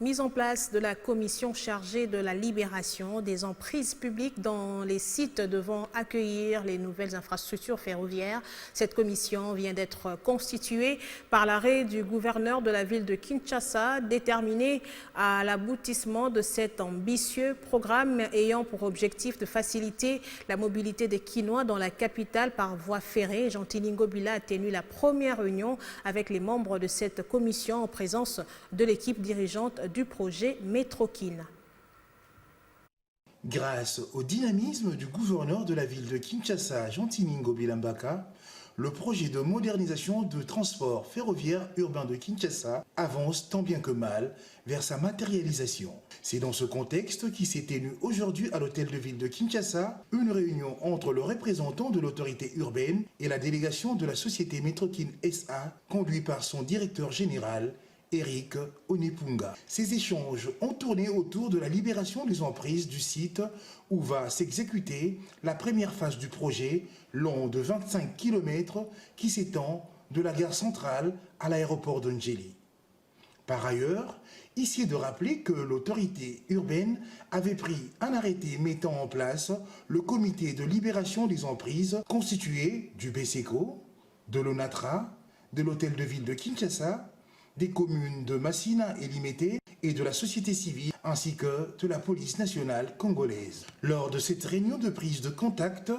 Mise en place de la commission chargée de la libération des emprises publiques dans les sites devant accueillir les nouvelles infrastructures ferroviaires. Cette commission vient d'être constituée par l'arrêt du gouverneur de la ville de Kinshasa, déterminé à l'aboutissement de cet ambitieux programme ayant pour objectif de faciliter la mobilité des Kinois dans la capitale par voie ferrée. Jean-Tini Ngobila a tenu la première réunion avec les membres de cette commission en présence de l'équipe dirigeante du projet Métrokin. Grâce au dynamisme du gouverneur de la ville de Kinshasa, Jean-Tini Ngobila Mbaka, le projet de modernisation de transport ferroviaire urbain de Kinshasa avance tant bien que mal vers sa matérialisation. C'est dans ce contexte qui s'est tenu aujourd'hui à l'hôtel de ville de Kinshasa une réunion entre le représentant de l'autorité urbaine et la délégation de la société Métrokin SA, conduit par son directeur général, Eric Onepunga. Ces échanges ont tourné autour de la libération des emprises du site où va s'exécuter la première phase du projet, long de 25 km, qui s'étend de la gare centrale à l'aéroport d'Ondjeli. Par ailleurs, ici est de rappeler que l'autorité urbaine avait pris un arrêté mettant en place le comité de libération des emprises constitué du BCECO, de l'ONATRA, de l'hôtel de ville de Kinshasa, des communes de Massina et Limete et de la société civile ainsi que de la police nationale congolaise. Lors de cette réunion de prise de contact,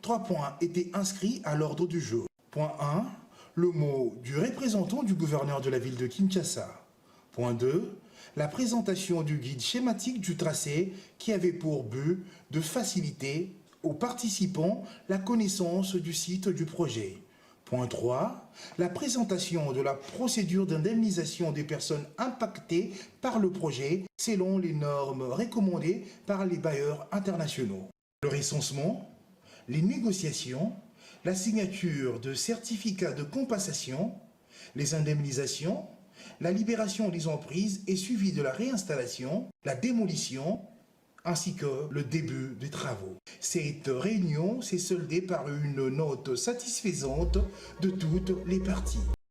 3 points étaient inscrits à l'ordre du jour. Point 1, le mot du représentant du gouverneur de la ville de Kinshasa. Point 2, la présentation du guide schématique du tracé qui avait pour but de faciliter aux participants la connaissance du site du projet. Point 3, la présentation de la procédure d'indemnisation des personnes impactées par le projet selon les normes recommandées par les bailleurs internationaux. Le recensement, les négociations, la signature de certificats de compensation, les indemnisations, la libération des emprises et suivi de la réinstallation, la démolition, ainsi que le début des travaux. Cette réunion s'est soldée par une note satisfaisante de toutes les parties.